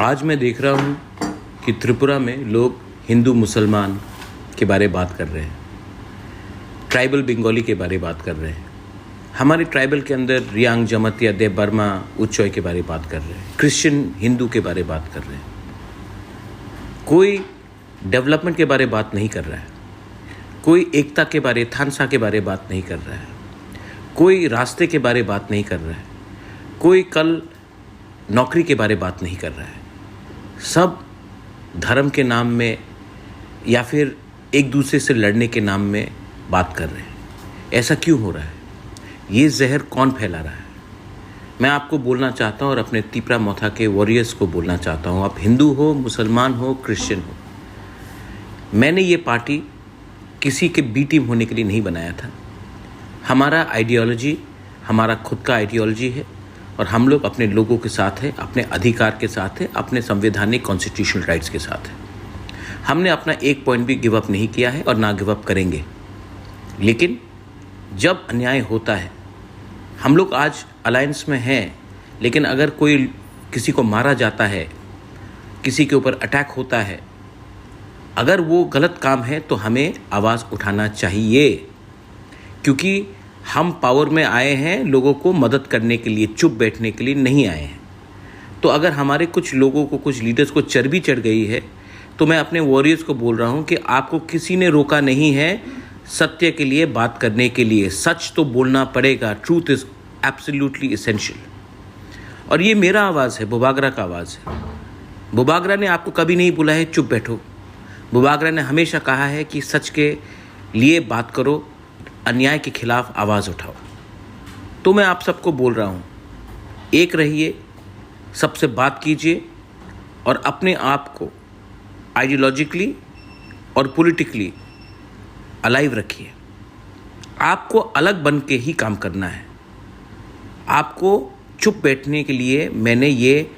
आज मैं देख रहा हूँ कि त्रिपुरा में लोग हिंदू मुसलमान के बारे बात कर रहे हैं, ट्राइबल बंगाली के बारे बात कर रहे हैं, हमारे ट्राइबल के अंदर रियांग जमतिया देव बर्मा उच्चॉय के बारे बात कर रहे हैं, क्रिश्चियन हिंदू के बारे बात कर रहे हैं। कोई डेवलपमेंट के बारे बात नहीं कर रहा है, कोई एकता के बारे थानसा के बारे बात नहीं कर रहा है, कोई रास्ते के बारे बात नहीं कर रहा है, कोई कल नौकरी के बारे बात नहीं कर रहा है। सब धर्म के नाम में या फिर एक दूसरे से लड़ने के नाम में बात कर रहे हैं। ऐसा क्यों हो रहा है? ये जहर कौन फैला रहा है? मैं आपको बोलना चाहता हूँ और अपने तिपरा मोथा के वॉरियर्स को बोलना चाहता हूँ, आप हिंदू हो, मुसलमान हो, क्रिश्चियन हो, मैंने ये पार्टी किसी के बी टीम होने के लिए नहीं बनाया था। हमारा आइडियोलॉजी हमारा खुद का आइडियोलॉजी है और हम लोग अपने लोगों के साथ हैं, अपने अधिकार के साथ हैं, अपने संवैधानिक कॉन्स्टिट्यूशनल राइट्स के साथ हैं। हमने अपना एक पॉइंट भी गिव अप नहीं किया है और ना गिव अप करेंगे। लेकिन जब अन्याय होता है, हम लोग आज अलायंस में हैं, लेकिन अगर कोई किसी को मारा जाता है, किसी के ऊपर अटैक होता है, अगर वो गलत काम है तो हमें आवाज़ उठाना चाहिए, क्योंकि हम पावर में आए हैं लोगों को मदद करने के लिए, चुप बैठने के लिए नहीं आए हैं। तो अगर हमारे कुछ लोगों को, कुछ लीडर्स को चर्बी चढ़ गई है, तो मैं अपने वॉरियर्स को बोल रहा हूं कि आपको किसी ने रोका नहीं है सत्य के लिए बात करने के लिए। सच तो बोलना पड़ेगा, ट्रूथ इज़ एब्सोल्युटली एसेंशियल। और ये मेरा आवाज़ है, बुबागरा का आवाज़ है। बुबागरा ने आपको कभी नहीं बोला है चुप बैठो। बुबागरा ने हमेशा कहा है कि सच के लिए बात करो, अन्याय के खिलाफ आवाज़ उठाओ। तो मैं आप सबको बोल रहा हूँ, एक रहिए, सबसे बात कीजिए और अपने आप को आइडियोलॉजिकली और पॉलिटिकली अलाइव रखिए। आपको अलग बन के ही काम करना है। आपको चुप बैठने के लिए मैंने ये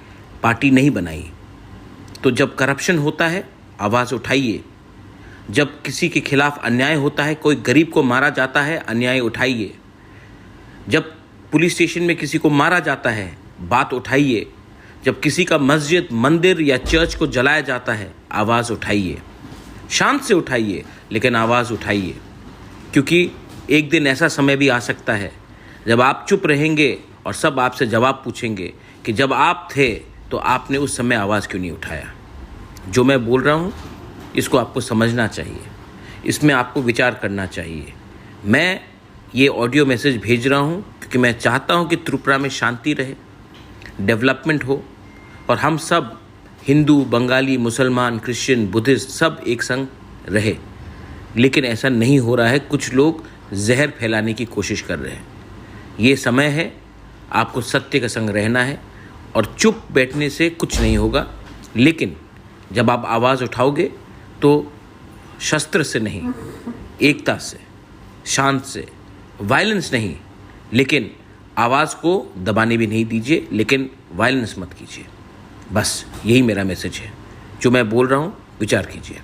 पार्टी नहीं बनाई। तो जब करप्शन होता है, आवाज़ उठाइए। जब किसी के खिलाफ अन्याय होता है, कोई गरीब को मारा जाता है, अन्याय उठाइए। जब पुलिस स्टेशन में किसी को मारा जाता है, बात उठाइए। जब किसी का मस्जिद, मंदिर या चर्च को जलाया जाता है, आवाज़ उठाइए। शांत से उठाइए, लेकिन आवाज़ उठाइए, क्योंकि एक दिन ऐसा समय भी आ सकता है जब आप चुप रहेंगे और सब आपसे जवाब पूछेंगे कि जब आप थे तो आपने उस समय आवाज़ क्यों नहीं उठाया। जो मैं बोल रहा हूँ, इसको आपको समझना चाहिए, इसमें आपको विचार करना चाहिए। मैं ये ऑडियो मैसेज भेज रहा हूँ क्योंकि मैं चाहता हूँ कि त्रिपुरा में शांति रहे, डेवलपमेंट हो और हम सब हिंदू, बंगाली, मुसलमान, क्रिश्चियन, बुद्धिस्ट सब एक संग रहे। लेकिन ऐसा नहीं हो रहा है। कुछ लोग जहर फैलाने की कोशिश कर रहे हैं। ये समय है, आपको सत्य के संग रहना है और चुप बैठने से कुछ नहीं होगा। लेकिन जब आप आवाज़ उठाओगे तो शस्त्र से नहीं, एकता से, शांत से, वायलेंस नहीं, लेकिन आवाज़ को दबाने भी नहीं दीजिए, लेकिन वायलेंस मत कीजिए। बस यही मेरा मैसेज है। जो मैं बोल रहा हूँ, विचार कीजिए।